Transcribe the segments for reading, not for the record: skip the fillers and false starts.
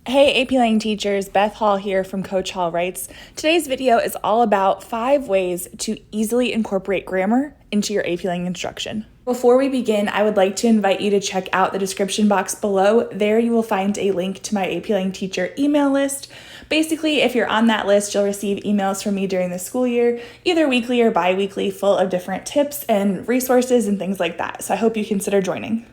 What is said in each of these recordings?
Hey AP Lang teachers, Beth Hall here from Coach Hall Writes. Today's video is all about 5 ways to easily incorporate grammar into your AP Lang instruction. Before we begin, I would like to invite you to check out the description box below. There you will find a link to my AP Lang teacher email list. Basically, if you're on that list, you'll receive emails from me during the school year, either weekly or bi-weekly, full of different tips and resources and things like that. So I hope you consider joining.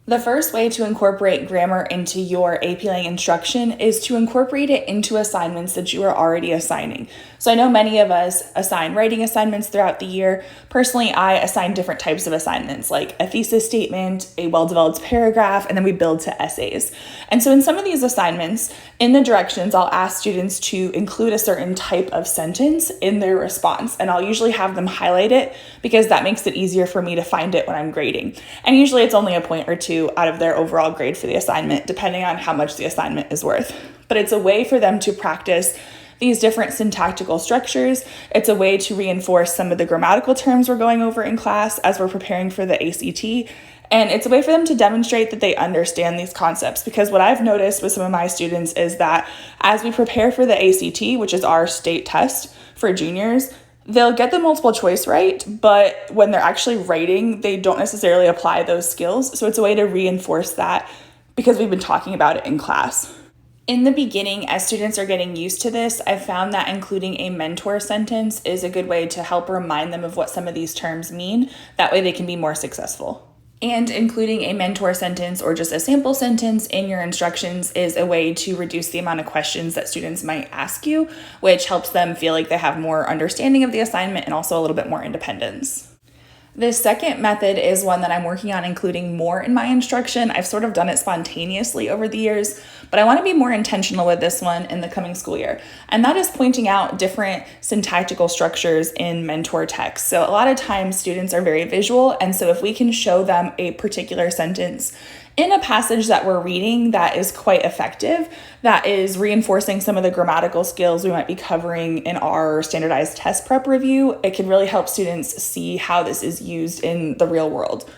The first way to incorporate grammar into your AP Lang instruction is to incorporate it into assignments that you are already assigning. So I know many of us assign writing assignments throughout the year. Personally, I assign different types of assignments like a thesis statement, a well-developed paragraph, and then we build to essays. And so in some of these assignments, in the directions, I'll ask students to include a certain type of sentence in their response. And I'll usually have them highlight it because that makes it easier for me to find it when I'm grading. And usually it's only a point or two out of their overall grade for the assignment, depending on how much the assignment is worth. But it's a way for them to practice these different syntactical structures. It's a way to reinforce some of the grammatical terms we're going over in class as we're preparing for the ACT. And it's a way for them to demonstrate that they understand these concepts, because what I've noticed with some of my students is that as we prepare for the ACT, which is our state test for juniors, they'll get the multiple choice right, but when they're actually writing, they don't necessarily apply those skills. So it's a way to reinforce that because we've been talking about it in class. In the beginning, as students are getting used to this, I've found that including a mentor sentence is a good way to help remind them of what some of these terms mean. That way they can be more successful. And including a mentor sentence or just a sample sentence in your instructions is a way to reduce the amount of questions that students might ask you, which helps them feel like they have more understanding of the assignment and also a little bit more independence. The second method is one that I'm working on including more in my instruction. I've sort of done it spontaneously over the years, but I want to be more intentional with this one in the coming school year. And that is pointing out different syntactical structures in mentor text. So a lot of times students are very visual, and so if we can show them a particular sentence in a passage that we're reading that is quite effective, that is reinforcing some of the grammatical skills we might be covering in our standardized test prep review, it can really help students see how this is used in the real world.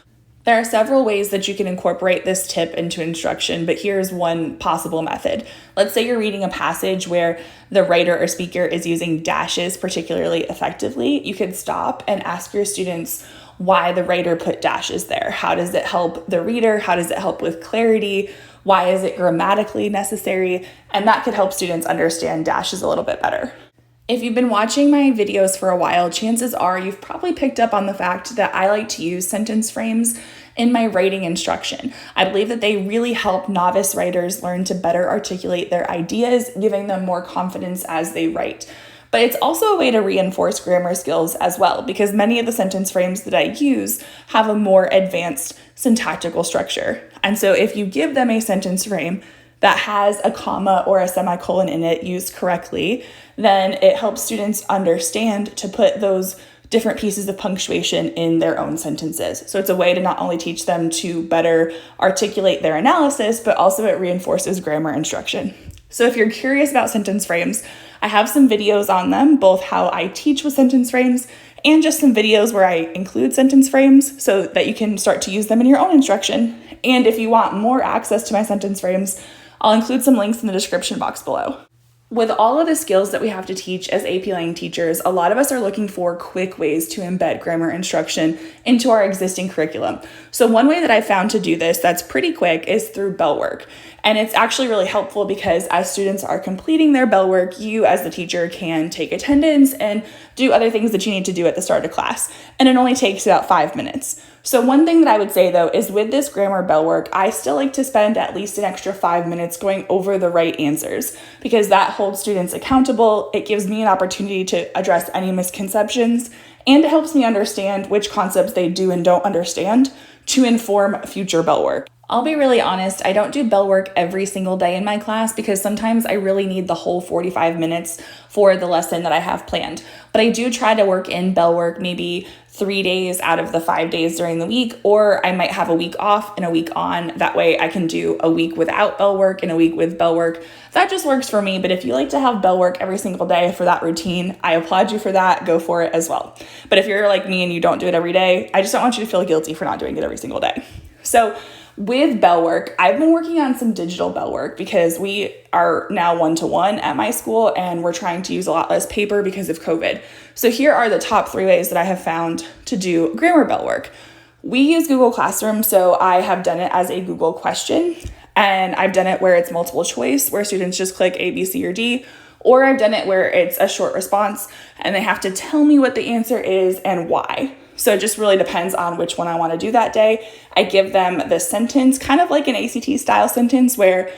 There are several ways that you can incorporate this tip into instruction, but here's one possible method. Let's say you're reading a passage where the writer or speaker is using dashes particularly effectively. You could stop and ask your students why the writer put dashes there. How does it help the reader? How does it help with clarity? Why is it grammatically necessary? And that could help students understand dashes a little bit better. If you've been watching my videos for a while, chances are you've probably picked up on the fact that I like to use sentence frames in my writing instruction. I believe that they really help novice writers learn to better articulate their ideas, giving them more confidence as they write. But it's also a way to reinforce grammar skills as well, because many of the sentence frames that I use have a more advanced syntactical structure. And so if you give them a sentence frame that has a comma or a semicolon in it used correctly, then it helps students understand to put those different pieces of punctuation in their own sentences. So it's a way to not only teach them to better articulate their analysis, but also it reinforces grammar instruction. So if you're curious about sentence frames, I have some videos on them, both how I teach with sentence frames and just some videos where I include sentence frames so that you can start to use them in your own instruction. And if you want more access to my sentence frames, I'll include some links in the description box below. With all of the skills that we have to teach as AP Lang teachers, a lot of us are looking for quick ways to embed grammar instruction into our existing curriculum. So one way that I found to do this that's pretty quick is through bell work. And it's actually really helpful because as students are completing their bell work, you as the teacher can take attendance and do other things that you need to do at the start of class. And it only takes about 5 minutes. So one thing that I would say though is with this grammar bell work, I still like to spend at least an extra 5 minutes going over the right answers because that holds students accountable. It gives me an opportunity to address any misconceptions, and it helps me understand which concepts they do and don't understand to inform future bell work. I'll be really honest, I don't do bell work every single day in my class because sometimes I really need the whole 45 minutes for the lesson that I have planned. But I do try to work in bell work maybe 3 days out of the 5 days during the week, or I might have a week off and a week on. That way I can do a week without bell work and a week with bell work. That just works for me, but if you like to have bell work every single day for that routine, I applaud you for that. Go for it as well. But if you're like me and you don't do it every day, I just don't want you to feel guilty for not doing it every single day. So With bell work, I've been working on some digital bell work because we are now one-to-one at my school and we're trying to use a lot less paper because of COVID. So here are the top 3 ways that I have found to do grammar bell work. We use Google Classroom, so I have done it as a Google question, and I've done it where it's multiple choice, where students just click A, B, C, or D, or I've done it where it's a short response and they have to tell me what the answer is and why. So it just really depends on which one I want to do that day. I give them the sentence, kind of like an ACT style sentence where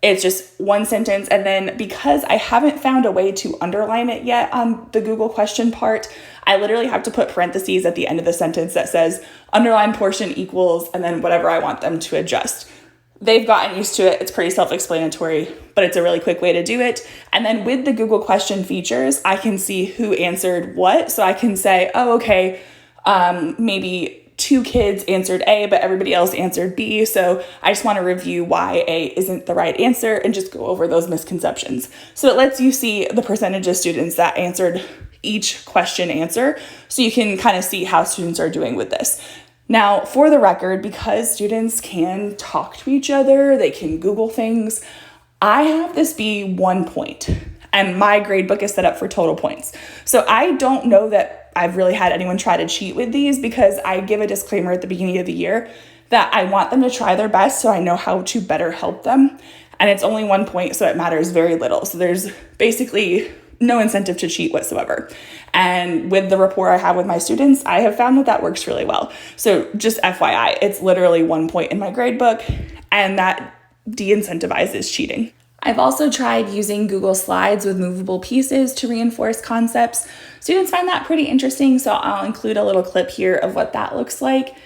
it's just one sentence. And then because I haven't found a way to underline it yet on the Google question part, I literally have to put parentheses at the end of the sentence that says underline portion equals, and then whatever I want them to adjust. They've gotten used to it. It's pretty self-explanatory, but it's a really quick way to do it. And then with the Google question features, I can see who answered what. So I can say, oh, okay, maybe 2 kids answered A, but everybody else answered B. So I just want to review why A isn't the right answer and just go over those misconceptions. So it lets you see the percentage of students that answered each question answer, so you can kind of see how students are doing with this. Now, for the record, because students can talk to each other, they can Google things, I have this be 1 point, and my grade book is set up for total points. So I don't know that I've really had anyone try to cheat with these, because I give a disclaimer at the beginning of the year that I want them to try their best so I know how to better help them. And it's only 1 point, so it matters very little. So there's basically no incentive to cheat whatsoever. And with the rapport I have with my students, I have found that that works really well. So just FYI, it's literally 1 point in my grade book, and that de-incentivizes cheating. I've also tried using Google Slides with movable pieces to reinforce concepts. Students find that pretty interesting, so I'll include a little clip here of what that looks like.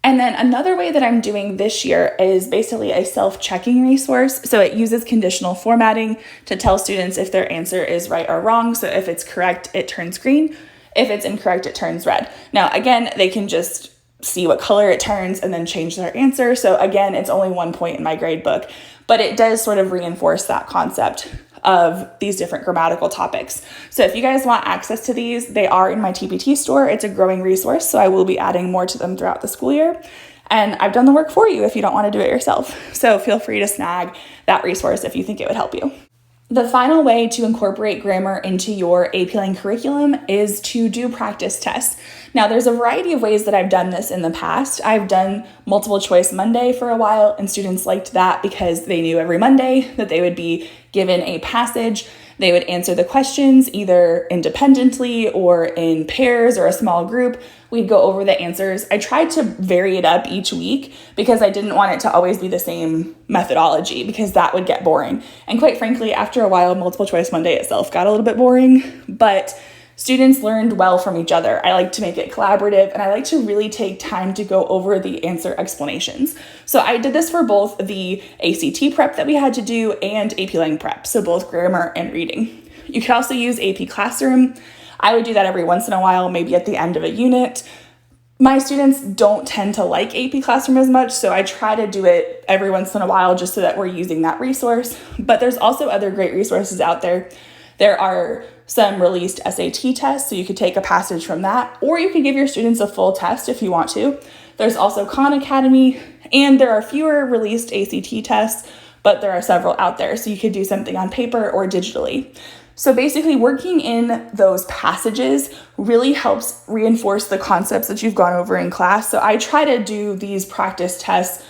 And then another way that I'm doing this year is basically a self-checking resource. So it uses conditional formatting to tell students if their answer is right or wrong. So if it's correct, it turns green. If it's incorrect, it turns red. Now, again, they can just see what color it turns and then change their answer. So again, it's only 1 point in my grade book, but it does sort of reinforce that concept of these different grammatical topics. So if you guys want access to these, they are in my TPT store. It's a growing resource, so I will be adding more to them throughout the school year. And I've done the work for you if you don't want to do it yourself. So feel free to snag that resource if you think it would help you. The final way to incorporate grammar into your AP Lang curriculum is to do practice tests. Now, there's a variety of ways that I've done this in the past. I've done multiple choice Monday for a while, and students liked that because they knew every Monday that they would be given a passage. They would answer the questions either independently or in pairs or a small group. We'd go over the answers. I tried to vary it up each week because I didn't want it to always be the same methodology, because that would get boring. And quite frankly, after a while, multiple choice Monday itself got a little bit boring, but students learned well from each other. I like to make it collaborative, and I like to really take time to go over the answer explanations. So I did this for both the ACT prep that we had to do and AP Lang prep, so both grammar and reading. You could also use AP Classroom. I would do that every once in a while, maybe at the end of a unit. My students don't tend to like AP Classroom as much, so I try to do it every once in a while just so that we're using that resource. But there's also other great resources out there. There are some released SAT tests, so you could take a passage from that, or you could give your students a full test if you want to. There's also Khan Academy, and there are fewer released ACT tests, but there are several out there, so you could do something on paper or digitally. So basically, working in those passages really helps reinforce the concepts that you've gone over in class. So I try to do these practice tests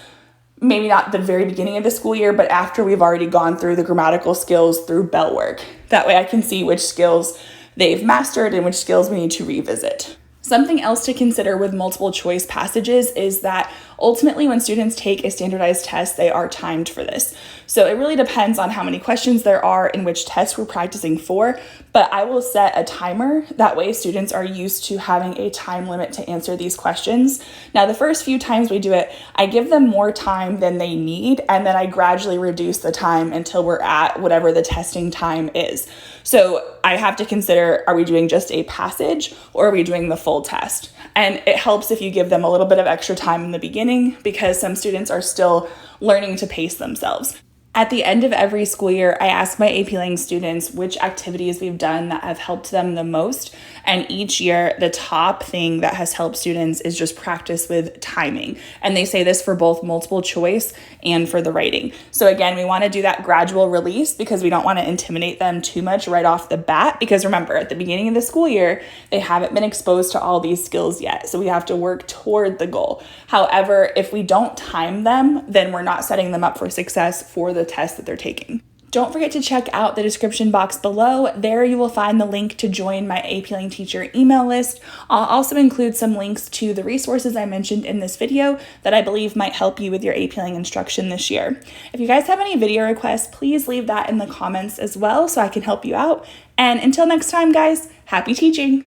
maybe not the very beginning of the school year, but after we've already gone through the grammatical skills through bell work. That way I can see which skills they've mastered and which skills we need to revisit. Something else to consider with multiple choice passages is that ultimately when students take a standardized test, they are timed for this. So it really depends on how many questions there are and which test we're practicing for, but I will set a timer. That way students are used to having a time limit to answer these questions. Now, the first few times we do it, I give them more time than they need, and then I gradually reduce the time until we're at whatever the testing time is. So I have to consider, are we doing just a passage or are we doing the full test? And it helps if you give them a little bit of extra time in the beginning, because some students are still learning to pace themselves. At the end of every school year, I ask my AP Lang students which activities we've done that have helped them the most. And each year, the top thing that has helped students is just practice with timing. And they say this for both multiple choice and for the writing. So again, we want to do that gradual release because we don't want to intimidate them too much right off the bat. Because remember, at the beginning of the school year, they haven't been exposed to all these skills yet. So we have to work toward the goal. However, if we don't time them, then we're not setting them up for success for the test that they're taking. Don't forget to check out the description box below. There you will find the link to join my AP Lang teacher email list. I'll also include some links to the resources I mentioned in this video that I believe might help you with your AP Lang instruction this year. If you guys have any video requests, please leave that in the comments as well so I can help you out. And until next time, guys, happy teaching!